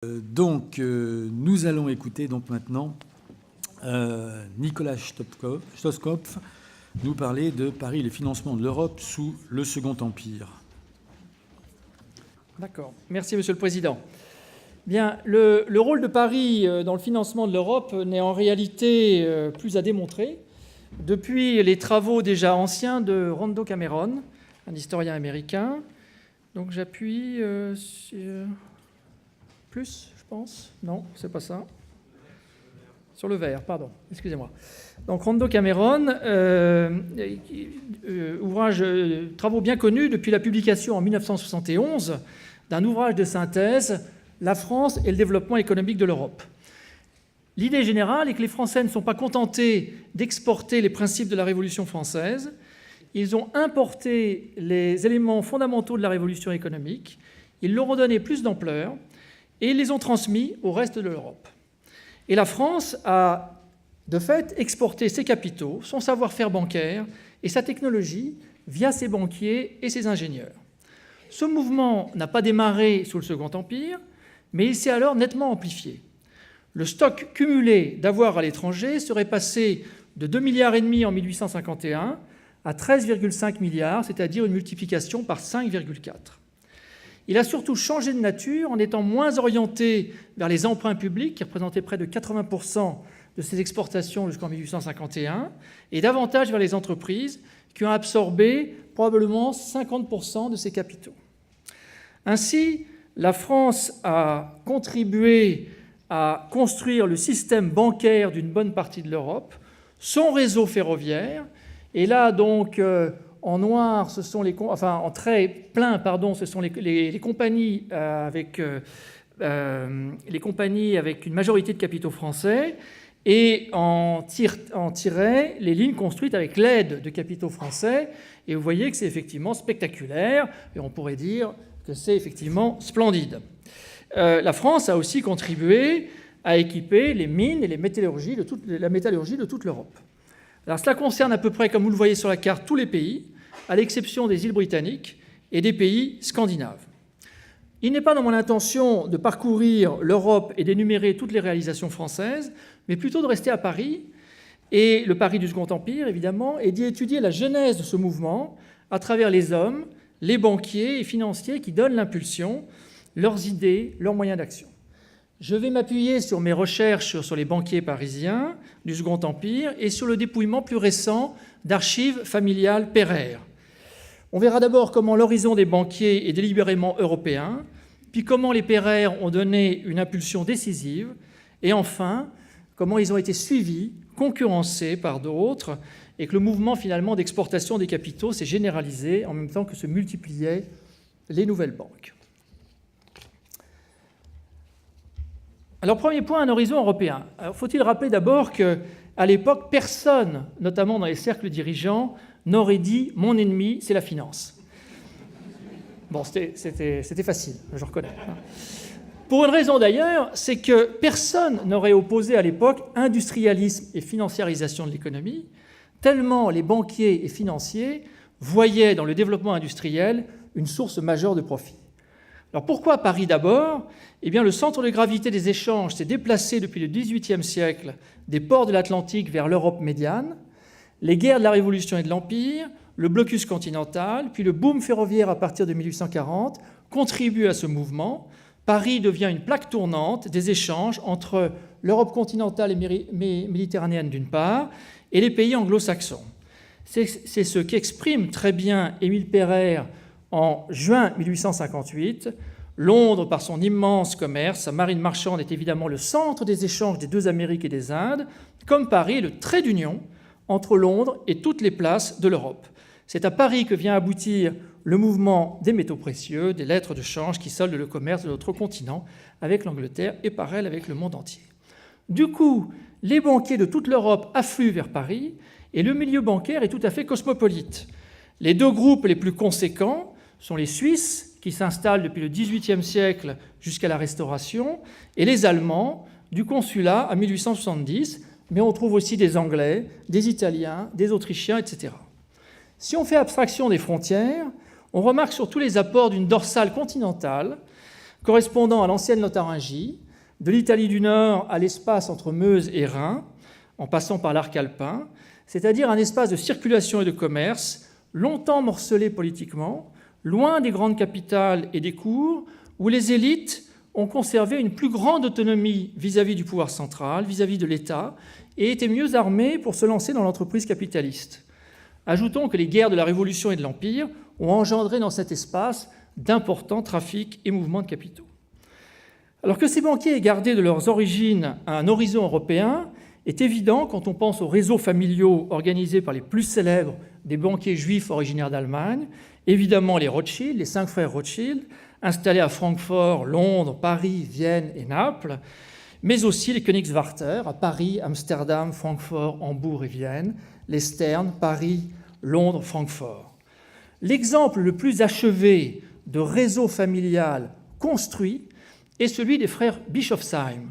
Nous allons écouter maintenant Nicolas Stosskopf nous parler de Paris, les financements de l'Europe sous le Second Empire. D'accord. Merci, Monsieur le Président. Bien, le rôle de Paris dans le financement de l'Europe n'est en réalité plus à démontrer. Depuis les travaux déjà anciens de Rondo Cameron, un historien américain. Donc j'appuie sur... Plus, je pense. Non, c'est pas ça. Sur le vert, pardon, excusez-moi. Donc Rondo Cameron, travaux bien connus depuis la publication en 1971 d'un ouvrage de synthèse, La France et le développement économique de l'Europe. L'idée générale est que les Français ne sont pas contentés d'exporter les principes de la Révolution française. Ils ont importé les éléments fondamentaux de la révolution économique. Ils leur ont donné plus d'ampleur et ils les ont transmis au reste de l'Europe. Et la France a, de fait, exporté ses capitaux, son savoir-faire bancaire et sa technologie via ses banquiers et ses ingénieurs. Ce mouvement n'a pas démarré sous le Second Empire, mais il s'est alors nettement amplifié. Le stock cumulé d'avoirs à l'étranger serait passé de 2,5 milliards en 1851 à 13,5 milliards, c'est-à-dire une multiplication par 5,4. Il a surtout changé de nature en étant moins orienté vers les emprunts publics, qui représentaient près de 80% de ses exportations jusqu'en 1851, et davantage vers les entreprises, qui ont absorbé probablement 50% de ses capitaux. Ainsi, la France a contribué à construire le système bancaire d'une bonne partie de l'Europe, son réseau ferroviaire, et là donc... En noir, ce sont en trait plein, pardon, ce sont les compagnies avec une majorité de capitaux français, et en tiret les lignes construites avec l'aide de capitaux français. Et vous voyez que c'est effectivement spectaculaire, et on pourrait dire que c'est effectivement splendide. La France a aussi contribué à équiper les mines et la métallurgie de toute l'Europe. Alors, cela concerne à peu près, comme vous le voyez sur la carte, tous les pays, à l'exception des îles britanniques et des pays scandinaves. Il n'est pas dans mon intention de parcourir l'Europe et d'énumérer toutes les réalisations françaises, mais plutôt de rester à Paris, et le Paris du Second Empire, évidemment, et d'y étudier la genèse de ce mouvement à travers les hommes, les banquiers et financiers qui donnent l'impulsion, leurs idées, leurs moyens d'action. Je vais m'appuyer sur mes recherches sur les banquiers parisiens du Second Empire et sur le dépouillement plus récent d'archives familiales Pereire. On verra d'abord comment l'horizon des banquiers est délibérément européen, puis comment les Pereire ont donné une impulsion décisive, et enfin, comment ils ont été suivis, concurrencés par d'autres, et que le mouvement finalement d'exportation des capitaux s'est généralisé en même temps que se multipliaient les nouvelles banques. Alors, premier point, un horizon européen. Alors, faut-il rappeler d'abord qu'à l'époque, personne, notamment dans les cercles dirigeants, n'aurait dit « mon ennemi, c'est la finance ». Bon, c'était facile, je reconnais. Pour une raison d'ailleurs, c'est que personne n'aurait opposé à l'époque industrialisme et financiarisation de l'économie, tellement les banquiers et financiers voyaient dans le développement industriel une source majeure de profit. Alors pourquoi Paris d'abord ? Eh bien, le centre de gravité des échanges s'est déplacé depuis le XVIIIe siècle des ports de l'Atlantique vers l'Europe médiane. Les guerres de la Révolution et de l'Empire, le blocus continental, puis le boom ferroviaire à partir de 1840 contribuent à ce mouvement. Paris devient une plaque tournante des échanges entre l'Europe continentale et méditerranéenne d'une part et les pays anglo-saxons. C'est ce qu'exprime très bien Émile Pereire en juin 1858. Londres, par son immense commerce, sa marine marchande est évidemment le centre des échanges des deux Amériques et des Indes, comme Paris, le trait d'union entre Londres et toutes les places de l'Europe. C'est à Paris que vient aboutir le mouvement des métaux précieux, des lettres de change qui soldent le commerce de notre continent avec l'Angleterre et par elle avec le monde entier. Du coup, les banquiers de toute l'Europe affluent vers Paris et le milieu bancaire est tout à fait cosmopolite. Les deux groupes les plus conséquents sont les Suisses, qui s'installent depuis le XVIIIe siècle jusqu'à la Restauration, et les Allemands, du Consulat à 1870, mais on trouve aussi des Anglais, des Italiens, des Autrichiens, etc. Si on fait abstraction des frontières, on remarque surtout les apports d'une dorsale continentale correspondant à l'ancienne Lotharingie, de l'Italie du Nord à l'espace entre Meuse et Rhin, en passant par l'arc alpin, c'est-à-dire un espace de circulation et de commerce longtemps morcelé politiquement, loin des grandes capitales et des cours, où les élites ont conservé une plus grande autonomie vis-à-vis du pouvoir central, vis-à-vis de l'État, et étaient mieux armées pour se lancer dans l'entreprise capitaliste. Ajoutons que les guerres de la Révolution et de l'Empire ont engendré dans cet espace d'importants trafics et mouvements de capitaux. Alors que ces banquiers aient gardé de leurs origines un horizon européen est évident quand on pense aux réseaux familiaux organisés par les plus célèbres des banquiers juifs originaires d'Allemagne, évidemment les Rothschild, les 5 frères Rothschild, installés à Francfort, Londres, Paris, Vienne et Naples, mais aussi les Königswarter à Paris, Amsterdam, Francfort, Hambourg et Vienne, les Stern, Paris, Londres, Francfort. L'exemple le plus achevé de réseau familial construit est celui des frères Bischofsheim.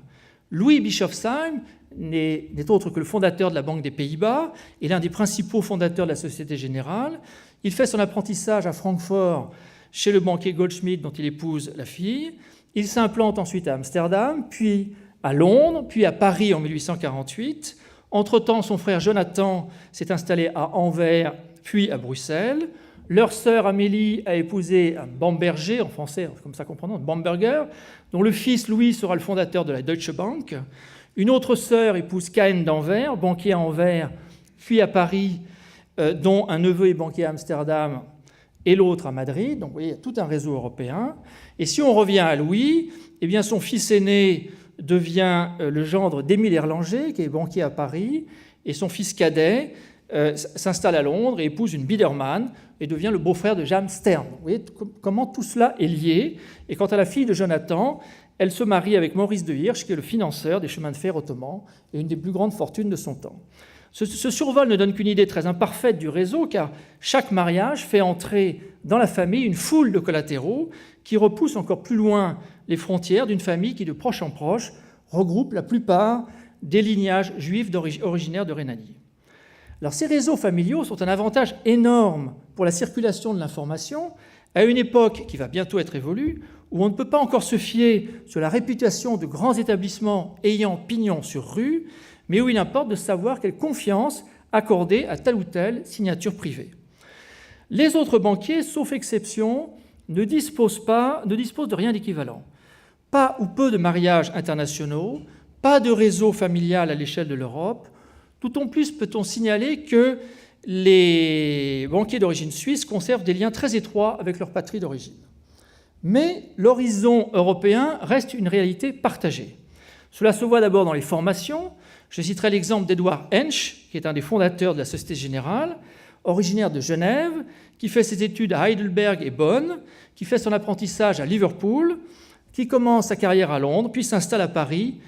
Louis Bischofsheim n'est autre que le fondateur de la Banque des Pays-Bas et l'un des principaux fondateurs de la Société Générale. Il fait son apprentissage à Francfort chez le banquier Goldschmidt dont il épouse la fille. Il s'implante ensuite à Amsterdam, puis à Londres, puis à Paris en 1848. Entre-temps, son frère Jonathan s'est installé à Anvers, puis à Bruxelles. Leur sœur Amélie a épousé un Bamberger, en français, comme ça comprenons, Bamberger, dont le fils Louis sera le fondateur de la Deutsche Bank. Une autre sœur épouse Cahen d'Anvers, banquier à Anvers, puis à Paris, dont un neveu est banquier à Amsterdam et l'autre à Madrid. Donc vous voyez, il y a tout un réseau européen. Et si on revient à Louis, eh bien, son fils aîné devient le gendre d'Émile Erlanger, qui est banquier à Paris, et son fils cadet s'installe à Londres et épouse une Biedermann et devient le beau-frère de Jeanne Stern. Vous voyez comment tout cela est lié. Et quant à la fille de Jonathan, elle se marie avec Maurice de Hirsch, qui est le financeur des chemins de fer ottomans et une des plus grandes fortunes de son temps. Ce survol ne donne qu'une idée très imparfaite du réseau, car chaque mariage fait entrer dans la famille une foule de collatéraux qui repoussent encore plus loin les frontières d'une famille qui, de proche en proche, regroupe la plupart des lignages juifs originaires de Rhénanie. Alors, ces réseaux familiaux sont un avantage énorme pour la circulation de l'information à une époque qui va bientôt être évolue, où on ne peut pas encore se fier sur la réputation de grands établissements ayant pignon sur rue, mais où il importe de savoir quelle confiance accorder à telle ou telle signature privée. Les autres banquiers, sauf exception, ne disposent de rien d'équivalent. Pas ou peu de mariages internationaux, pas de réseau familial à l'échelle de l'Europe. Tout au plus peut-on signaler que les banquiers d'origine suisse conservent des liens très étroits avec leur patrie d'origine. Mais l'horizon européen reste une réalité partagée. Cela se voit d'abord dans les formations. Je citerai l'exemple d'Edouard Hensch, qui est un des fondateurs de la Société Générale, originaire de Genève, qui fait ses études à Heidelberg et Bonn, qui fait son apprentissage à Liverpool, qui commence sa carrière à Londres, puis s'installe à Paris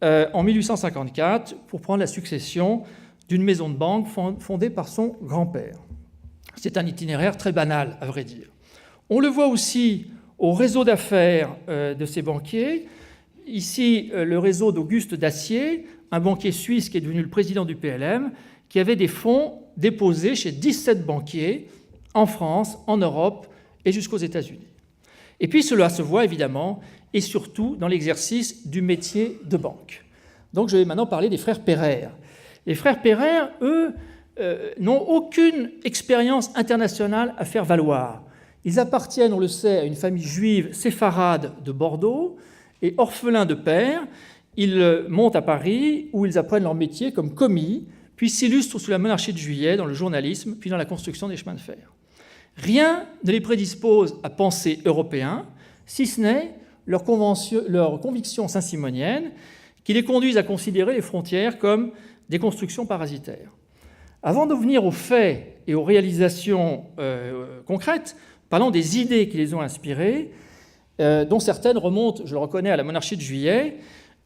en 1854 pour prendre la succession d'une maison de banque fondée par son grand-père. C'est un itinéraire très banal, à vrai dire. On le voit aussi au réseau d'affaires de ces banquiers. Ici, le réseau d'Auguste Dacier, un banquier suisse qui est devenu le président du PLM, qui avait des fonds déposés chez 17 banquiers en France, en Europe et jusqu'aux États-Unis. Et puis cela se voit évidemment et surtout dans l'exercice du métier de banque. Donc je vais maintenant parler des frères Pereire. Les frères Pereire, eux, n'ont aucune expérience internationale à faire valoir. Ils appartiennent, on le sait, à une famille juive séfarade de Bordeaux, et orphelins de père, ils montent à Paris où ils apprennent leur métier comme commis, puis s'illustrent sous la monarchie de Juillet dans le journalisme, puis dans la construction des chemins de fer. Rien ne les prédispose à penser européen, si ce n'est leur conviction saint-simonienne qui les conduisent à considérer les frontières comme des constructions parasitaires. Avant de venir aux faits et aux réalisations concrètes, parlons des idées qui les ont inspirées, dont certaines remontent, je le reconnais, à la monarchie de Juillet,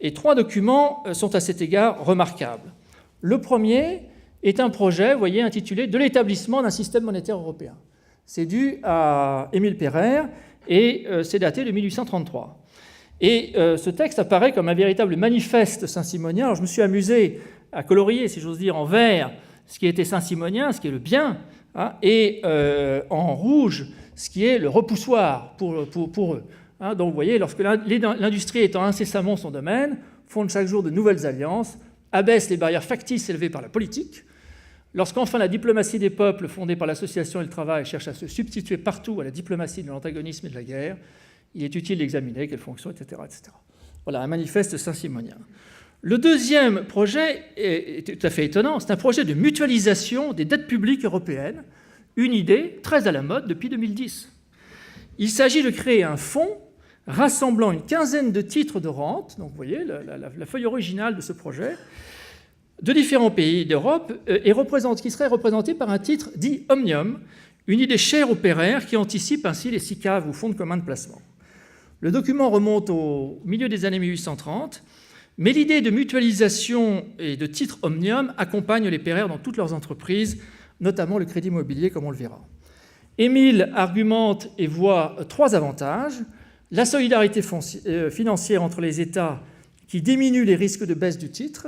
et 3 documents sont à cet égard remarquables. Le premier est un projet, vous voyez, intitulé « De l'établissement d'un système monétaire européen ». C'est dû à Émile Pereire et c'est daté de 1833. Et ce texte apparaît comme un véritable manifeste saint-simonien. Alors je me suis amusé à colorier, si j'ose dire, en vert ce qui était saint-simonien, ce qui est le bien, hein, et en rouge ce qui est le repoussoir pour eux. Donc vous voyez, lorsque l'industrie étend incessamment son domaine, fonde chaque jour de nouvelles alliances, abaisse les barrières factices élevées par la politique. Lorsqu'enfin la diplomatie des peuples, fondée par l'association et le travail, cherche à se substituer partout à la diplomatie de l'antagonisme et de la guerre, il est utile d'examiner quelles fonctions, etc., etc. Voilà, un manifeste saint-simonien. Le deuxième projet est tout à fait étonnant, c'est un projet de mutualisation des dettes publiques européennes, une idée très à la mode depuis 2010. Il s'agit de créer un fonds rassemblant une quinzaine de titres de rente, donc vous voyez la feuille originale de ce projet, de différents pays d'Europe, qui serait représenté par un titre dit Omnium, une idée chère aux Pereire qui anticipe ainsi les SICAV ou fonds de commun de placement. Le document remonte au milieu des années 1830, mais l'idée de mutualisation et de titre Omnium accompagne les Pereire dans toutes leurs entreprises, notamment le crédit immobilier, comme on le verra. Émile argumente et voit trois avantages. La solidarité financière entre les États qui diminue les risques de baisse du titre,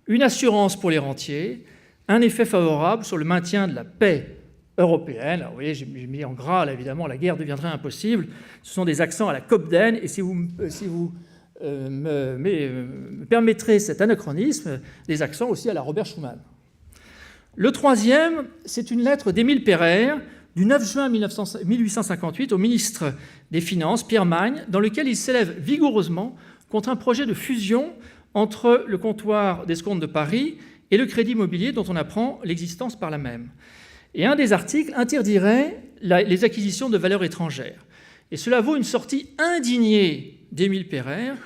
une assurance pour les rentiers, un effet favorable sur le maintien de la paix européenne. Alors, vous voyez, j'ai mis en gras, là, évidemment, la guerre deviendrait impossible. Ce sont des accents à la Cobden, et si vous me permettrez cet anachronisme, des accents aussi à la Robert Schuman. Le troisième, c'est une lettre d'Émile Pereire du 9 juin 1858 au ministre des Finances, Pierre Magne, dans lequel il s'élève vigoureusement contre un projet de fusion entre le comptoir d'escompte de Paris et le crédit immobilier dont on apprend l'existence par là même. Et un des articles interdirait les acquisitions de valeurs étrangères. Et cela vaut une sortie indignée d'Émile Pereire,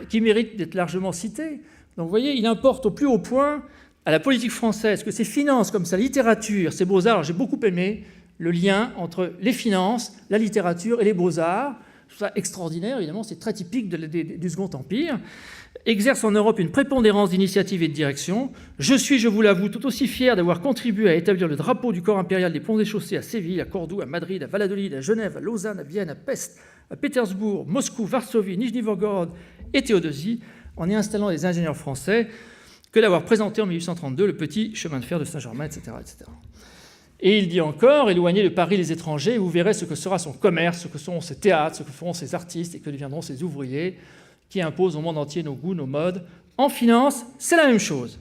qui mérite d'être largement citée. Donc vous voyez, il importe au plus haut point à la politique française que ses finances, comme sa littérature, ses beaux-arts, j'ai beaucoup aimé le lien entre les finances, la littérature et les beaux-arts. Je trouve ça extraordinaire, évidemment, c'est très typique du Second Empire. Exerce en Europe une prépondérance d'initiative et de direction. Je suis, je vous l'avoue, tout aussi fier d'avoir contribué à établir le drapeau du corps impérial des ponts et chaussées à Séville, à Cordoue, à Madrid, à Valladolid, à Genève, à Lausanne, à Vienne, à Pest, à Pétersbourg, Moscou, Varsovie, Nijni-Novgorod et Théodosie, en y installant des ingénieurs français, que d'avoir présenté en 1832 le petit chemin de fer de Saint-Germain, etc., etc. Et il dit encore, éloignez de Paris les étrangers, vous verrez ce que sera son commerce, ce que seront ses théâtres, ce que feront ses artistes et que deviendront ses ouvriers, qui imposent au monde entier nos goûts, nos modes. En finance, c'est la même chose.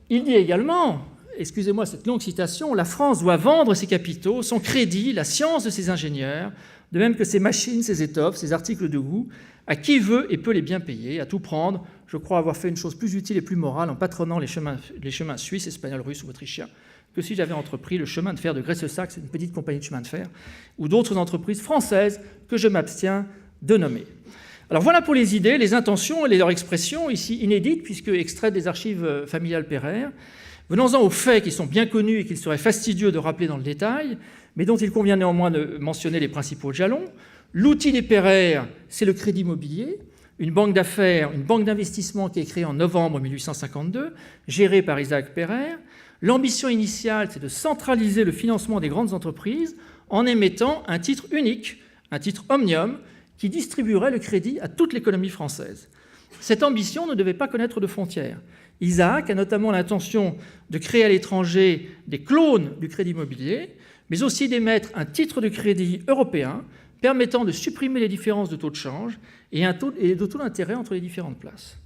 Il dit également, excusez-moi cette longue citation, la France doit vendre ses capitaux, son crédit, la science de ses ingénieurs, de même que ses machines, ses étoffes, ses articles de goût, à qui veut et peut les bien payer, à tout prendre. Je crois avoir fait une chose plus utile et plus morale en patronnant les chemins suisses, espagnols, russes ou autrichiens que si j'avais entrepris le chemin de fer de Gresse-Saxe, une petite compagnie de chemin de fer, ou d'autres entreprises françaises que je m'abstiens de nommer. Alors voilà pour les idées, les intentions et leurs expressions, ici inédites, puisque extraites des archives familiales Pereire. Venons-en aux faits qui sont bien connus et qu'il serait fastidieux de rappeler dans le détail, mais dont il convient néanmoins de mentionner les principaux jalons. L'outil des Pereire, c'est le crédit immobilier, une banque d'affaires, une banque d'investissement qui est créée en novembre 1852, gérée par Isaac Pereire. L'ambition initiale, c'est de centraliser le financement des grandes entreprises en émettant un titre unique, un titre Omnium, qui distribuerait le crédit à toute l'économie française. Cette ambition ne devait pas connaître de frontières. Isaac a notamment l'intention de créer à l'étranger des clones du crédit immobilier, mais aussi d'émettre un titre de crédit européen permettant de supprimer les différences de taux de change et de taux d'intérêt entre les différentes places.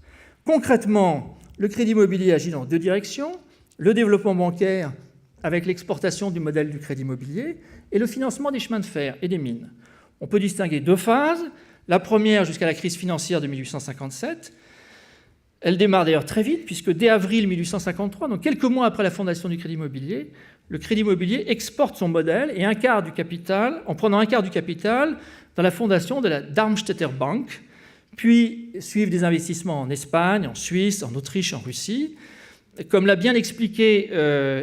Concrètement, le crédit immobilier agit dans deux directions, le développement bancaire avec l'exportation du modèle du crédit immobilier et le financement des chemins de fer et des mines. On peut distinguer deux phases. La première jusqu'à la crise financière de 1857. Elle démarre d'ailleurs très vite, puisque dès avril 1853, donc quelques mois après la fondation du Crédit Immobilier, le Crédit Immobilier exporte son modèle et en prenant un quart du capital dans la fondation de la Darmstädter Bank, puis suivent des investissements en Espagne, en Suisse, en Autriche, en Russie. Comme l'a bien expliqué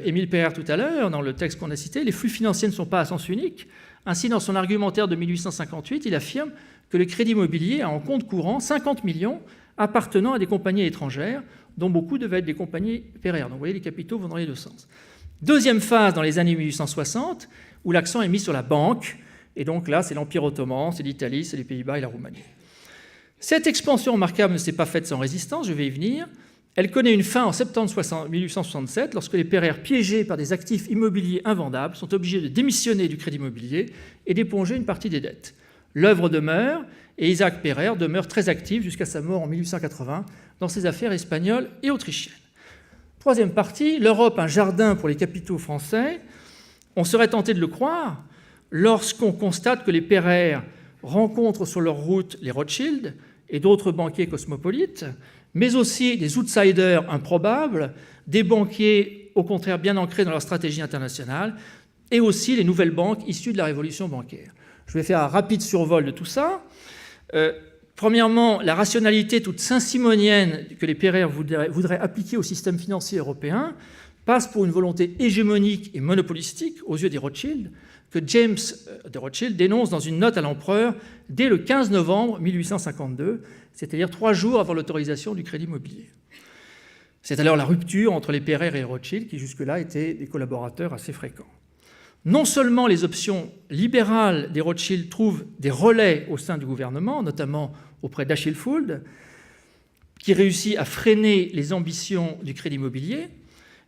Émile Pereire tout à l'heure, dans le texte qu'on a cité, les flux financiers ne sont pas à sens unique. Ainsi, dans son argumentaire de 1858, il affirme que le crédit immobilier a en compte courant 50 millions appartenant à des compagnies étrangères, dont beaucoup devaient être des compagnies Pereire. Donc vous voyez, les capitaux vont dans les deux sens. Deuxième phase dans les années 1860, où l'accent est mis sur la banque, et donc là, c'est l'Empire ottoman, c'est l'Italie, c'est les Pays-Bas et la Roumanie. Cette expansion remarquable ne s'est pas faite sans résistance, je vais y venir. Elle connaît une fin en septembre 1867, lorsque les Pereire, piégés par des actifs immobiliers invendables, sont obligés de démissionner du crédit immobilier et d'éponger une partie des dettes. L'œuvre demeure, et Isaac Pereire demeure très actif jusqu'à sa mort en 1880 dans ses affaires espagnoles et autrichiennes. Troisième partie, l'Europe, un jardin pour les capitaux français. On serait tenté de le croire lorsqu'on constate que les Pereire rencontrent sur leur route les Rothschild et d'autres banquiers cosmopolites, mais aussi des outsiders improbables, des banquiers au contraire bien ancrés dans leur stratégie internationale, et aussi les nouvelles banques issues de la révolution bancaire. Je vais faire un rapide survol de tout ça. Premièrement, la rationalité toute saint-simonienne que les Pereire voudraient appliquer au système financier européen passe pour une volonté hégémonique et monopolistique aux yeux des Rothschild, que James de Rothschild dénonce dans une note à l'empereur dès le 15 novembre 1852, c'est-à-dire 3 jours avant l'autorisation du crédit immobilier. C'est alors la rupture entre les Pereire et les Rothschild, qui jusque-là étaient des collaborateurs assez fréquents. Non seulement les options libérales des Rothschild trouvent des relais au sein du gouvernement, notamment auprès d'Achille Fould, qui réussit à freiner les ambitions du crédit immobilier,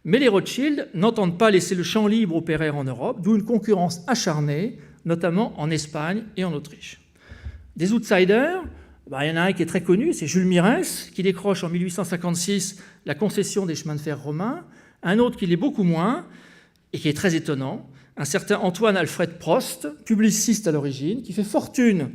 mais les Rothschild n'entendent pas laisser le champ libre aux Pereire en Europe, d'où une concurrence acharnée, notamment en Espagne et en Autriche. Des outsiders, il y en a un qui est très connu, c'est Jules Mirès, qui décroche en 1856 la concession des chemins de fer romains, un autre qui l'est beaucoup moins, et qui est très étonnant, un certain Antoine Alfred Prost, publiciste à l'origine, qui fait fortune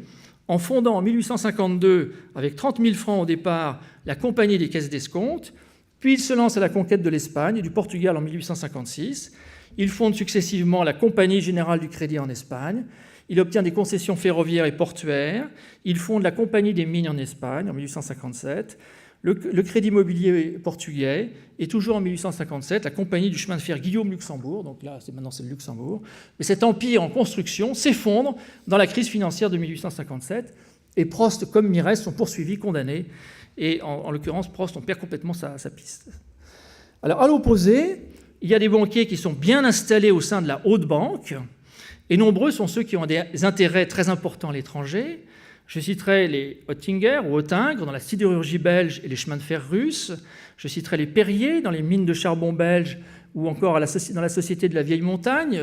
en fondant en 1852, avec 30 000 francs au départ, la Compagnie des caisses d'escompte, puis il se lance à la conquête de l'Espagne et du Portugal en 1856. Il fonde successivement la Compagnie générale du crédit en Espagne. Il obtient des concessions ferroviaires et portuaires. Il fonde la Compagnie des mines en Espagne en 1857. Le crédit immobilier portugais, et toujours en 1857, la compagnie du chemin de fer Guillaume-Luxembourg, donc là maintenant c'est le Luxembourg, mais cet empire en construction s'effondre dans la crise financière de 1857, et Prost comme Mirès sont poursuivis, condamnés, et en l'occurrence Prost, on perd complètement sa piste. Alors à l'opposé, il y a des banquiers qui sont bien installés au sein de la haute banque, et nombreux sont ceux qui ont des intérêts très importants à l'étranger. Je citerai les Oettinger ou Oettingre dans la sidérurgie belge et les chemins de fer russes. Je citerai les Perrier dans les mines de charbon belges ou encore dans la Société de la Vieille Montagne,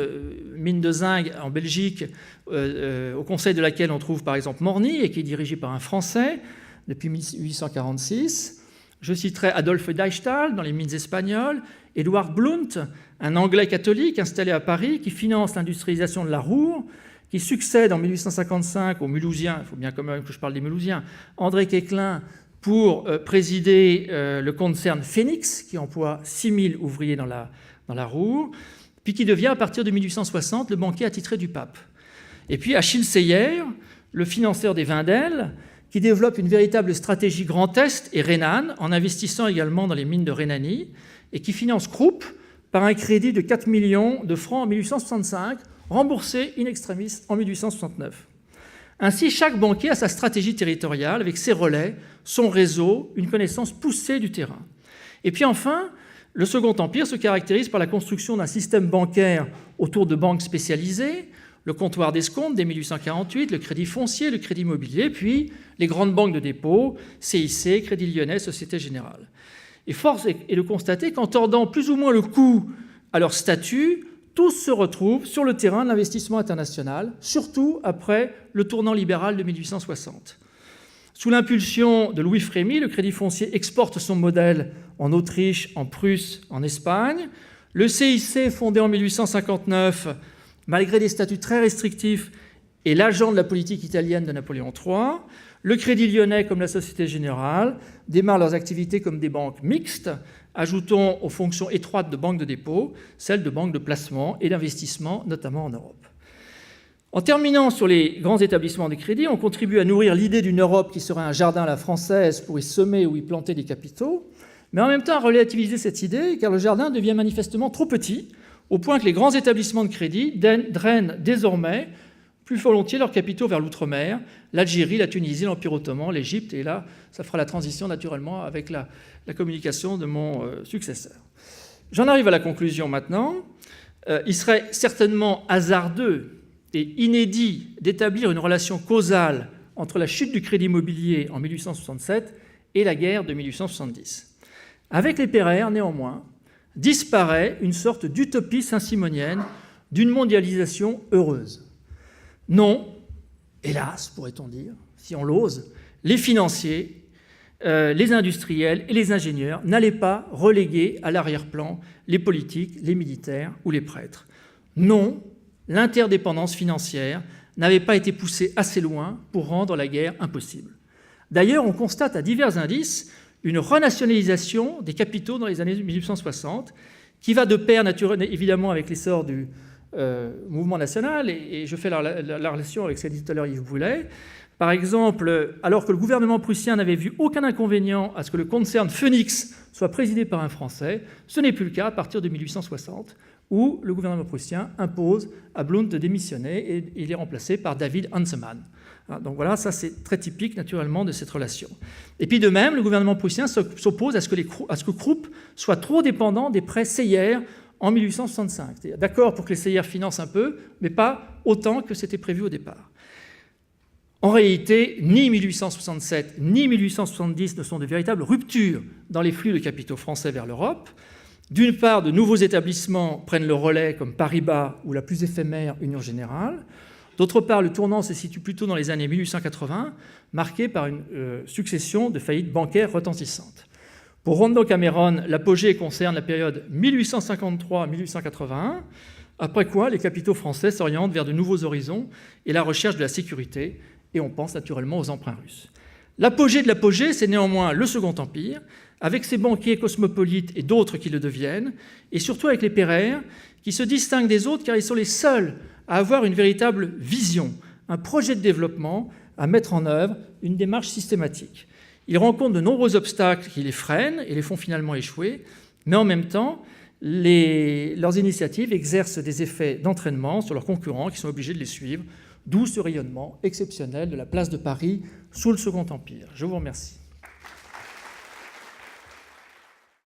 mine de zinc en Belgique, au conseil de laquelle on trouve par exemple Morny et qui est dirigé par un Français depuis 1846. Je citerai Adolphe Deichtal dans les mines espagnoles, Edward Blunt, un Anglais catholique installé à Paris qui finance l'industrialisation de la Ruhr, qui succède en 1855 aux Mulhousiens, il faut bien quand même que je parle des Mulhousiens, André Quéclin, pour présider le concern Phoenix, qui emploie 6000 ouvriers dans la Ruhr, puis qui devient, à partir de 1860, le banquier attitré du pape. Et puis Achille Seyer, le financeur des Wendel, qui développe une véritable stratégie Grand Est et rhénane, en investissant également dans les mines de Rhénanie, et qui finance Krupp par un crédit de 4 millions de francs en 1865, remboursé in extremis en 1869. Ainsi, chaque banquier a sa stratégie territoriale, avec ses relais, son réseau, une connaissance poussée du terrain. Et puis enfin, le Second Empire se caractérise par la construction d'un système bancaire autour de banques spécialisées, le comptoir d'escompte dès 1848, le crédit foncier, le crédit immobilier, puis les grandes banques de dépôt, CIC, Crédit Lyonnais, Société Générale. Et force est de constater qu'en tordant plus ou moins le cou à leur statut, tous se retrouvent sur le terrain de l'investissement international, surtout après le tournant libéral de 1860. Sous l'impulsion de Louis Frémy, le crédit foncier exporte son modèle en Autriche, en Prusse, en Espagne. Le CIC, fondé en 1859, malgré des statuts très restrictifs, est l'agent de la politique italienne de Napoléon III. Le Crédit Lyonnais, comme la Société Générale, démarrent leurs activités comme des banques mixtes. Ajoutons aux fonctions étroites de banque de dépôt celles de banque de placement et d'investissement, notamment en Europe. En terminant sur les grands établissements de crédit, on contribue à nourrir l'idée d'une Europe qui serait un jardin à la française pour y semer ou y planter des capitaux, mais en même temps à relativiser cette idée, car le jardin devient manifestement trop petit, au point que les grands établissements de crédit drainent désormais plus volontiers leurs capitaux vers l'outre-mer, l'Algérie, la Tunisie, l'Empire ottoman, l'Égypte, et là, ça fera la transition naturellement avec la communication de mon successeur. J'en arrive à la conclusion maintenant. Il serait certainement hasardeux et inédit d'établir une relation causale entre la chute du crédit immobilier en 1867 et la guerre de 1870. Avec les Pereire, néanmoins, disparaît une sorte d'utopie saint-simonienne d'une mondialisation heureuse. Non, hélas, pourrait-on dire, si on l'ose, les financiers, les industriels et les ingénieurs n'allaient pas reléguer à l'arrière-plan les politiques, les militaires ou les prêtres. Non, l'interdépendance financière n'avait pas été poussée assez loin pour rendre la guerre impossible. D'ailleurs, on constate à divers indices une renationalisation des capitaux dans les années 1860, qui va de pair évidemment avec l'essor du mouvement national, et je fais la relation avec ce qu'a dit tout à l'heure Yves Boulet. Par exemple, alors que le gouvernement prussien n'avait vu aucun inconvénient à ce que le concern Phoenix soit présidé par un Français, ce n'est plus le cas à partir de 1860, où le gouvernement prussien impose à Blount de démissionner et il est remplacé par David Hansemann. Donc voilà, ça c'est très typique naturellement de cette relation. Et puis de même, le gouvernement prussien s'oppose à ce que Krupp soit trop dépendant des prêts Seyer en 1865. C'est-à-dire d'accord pour que les Seyer financent un peu, mais pas autant que c'était prévu au départ. En réalité, ni 1867 ni 1870 ne sont de véritables ruptures dans les flux de capitaux français vers l'Europe. D'une part, de nouveaux établissements prennent le relais, comme Paribas ou la plus éphémère Union Générale. D'autre part, le tournant se situe plutôt dans les années 1880, marqué par une succession de faillites bancaires retentissantes. Pour Rondo Cameron, l'apogée concerne la période 1853-1881, après quoi les capitaux français s'orientent vers de nouveaux horizons et la recherche de la sécurité, et on pense naturellement aux emprunts russes. L'apogée de l'apogée, c'est néanmoins le Second Empire, avec ses banquiers cosmopolites et d'autres qui le deviennent, et surtout avec les Pereire, qui se distinguent des autres car ils sont les seuls à avoir une véritable vision, un projet de développement, à mettre en œuvre une démarche systématique. Ils rencontrent de nombreux obstacles qui les freinent et les font finalement échouer, mais en même temps, leurs initiatives exercent des effets d'entraînement sur leurs concurrents qui sont obligés de les suivre, d'où ce rayonnement exceptionnel de la place de Paris sous le Second Empire. Je vous remercie.